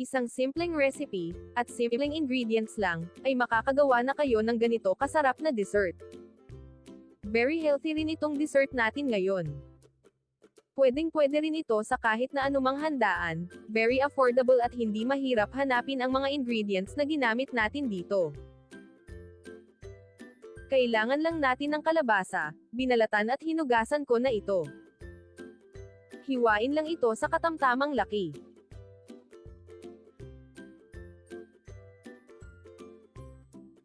Isang simpleng recipe, at simpleng ingredients lang, ay makakagawa na kayo ng ganito kasarap na dessert. Very healthy rin itong dessert natin ngayon. Pwedeng-pwede rin ito sa kahit na anumang handaan, very affordable at hindi mahirap hanapin ang mga ingredients na ginamit natin dito. Kailangan lang natin ng kalabasa, binalatan at hinugasan ko na ito. Hiwain lang ito sa katamtamang laki.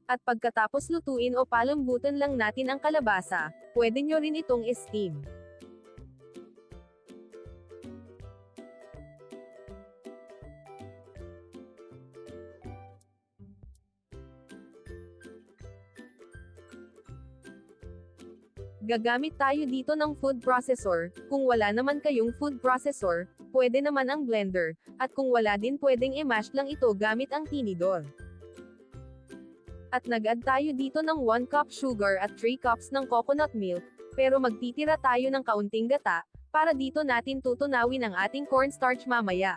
At pagkatapos lutuin o palambutan lang natin ang kalabasa, pwede nyo rin itong steam. Gagamit tayo dito ng food processor, kung wala naman kayong food processor, pwede naman ang blender, at kung wala din pwedeng i-mash lang ito gamit ang tinidor. At nag-add tayo dito ng 1 cup sugar at 3 cups ng coconut milk, pero magtitira tayo ng kaunting gata, para dito natin tutunawin ang ating cornstarch mamaya.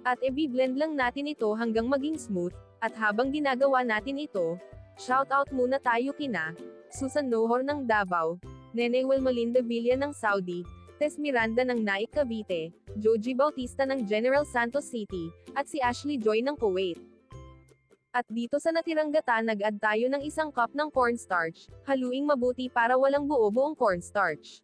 At i-blend lang natin ito hanggang maging smooth, at habang ginagawa natin ito, shoutout muna tayo kina Susan Nohor ng Davao, Nenewel Melinda Villa ng Saudi, Tess Miranda ng Naik Cavite, Joji Bautista ng General Santos City, at si Ashley Joy ng Kuwait. At dito sa natirang gata nag-add tayo ng 1 cup ng cornstarch, haluing mabuti para walang buo-buong cornstarch.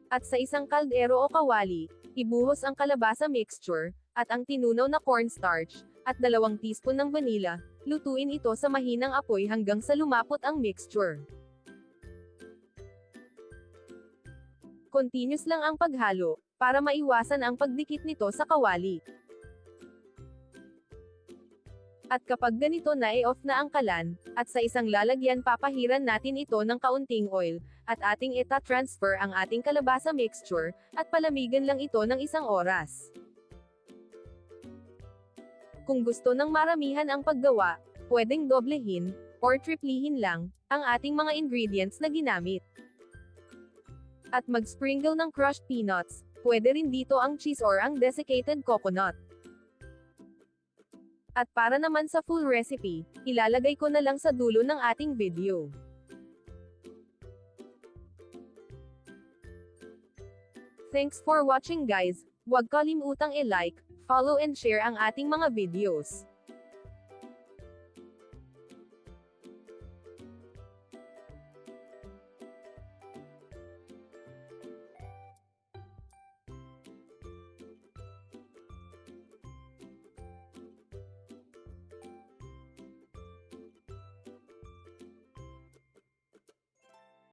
At sa isang kaldero o kawali, ibuhos ang kalabasa mixture, at ang tinunaw na cornstarch, at 2 teaspoon ng vanilla, lutuin ito sa mahinang apoy hanggang sa lumapot ang mixture. Continuous lang ang paghalo, para maiwasan ang pagdikit nito sa kawali. At kapag ganito na off na ang kalan, at sa isang lalagyan papahiran natin ito ng kaunting oil, at ating transfer ang ating kalabasa mixture, at palamigan lang ito ng 1 oras. Kung gusto ng maramihan ang paggawa, pwedeng doblehin, or triplihin lang, ang ating mga ingredients na ginamit. At mag-sprinkle ng crushed peanuts, pwede rin dito ang cheese or ang desiccated coconut. At para naman sa full recipe, ilalagay ko na lang sa dulo ng ating video. Thanks for watching guys, huwag kalimutang i-like, follow and share ang ating mga videos.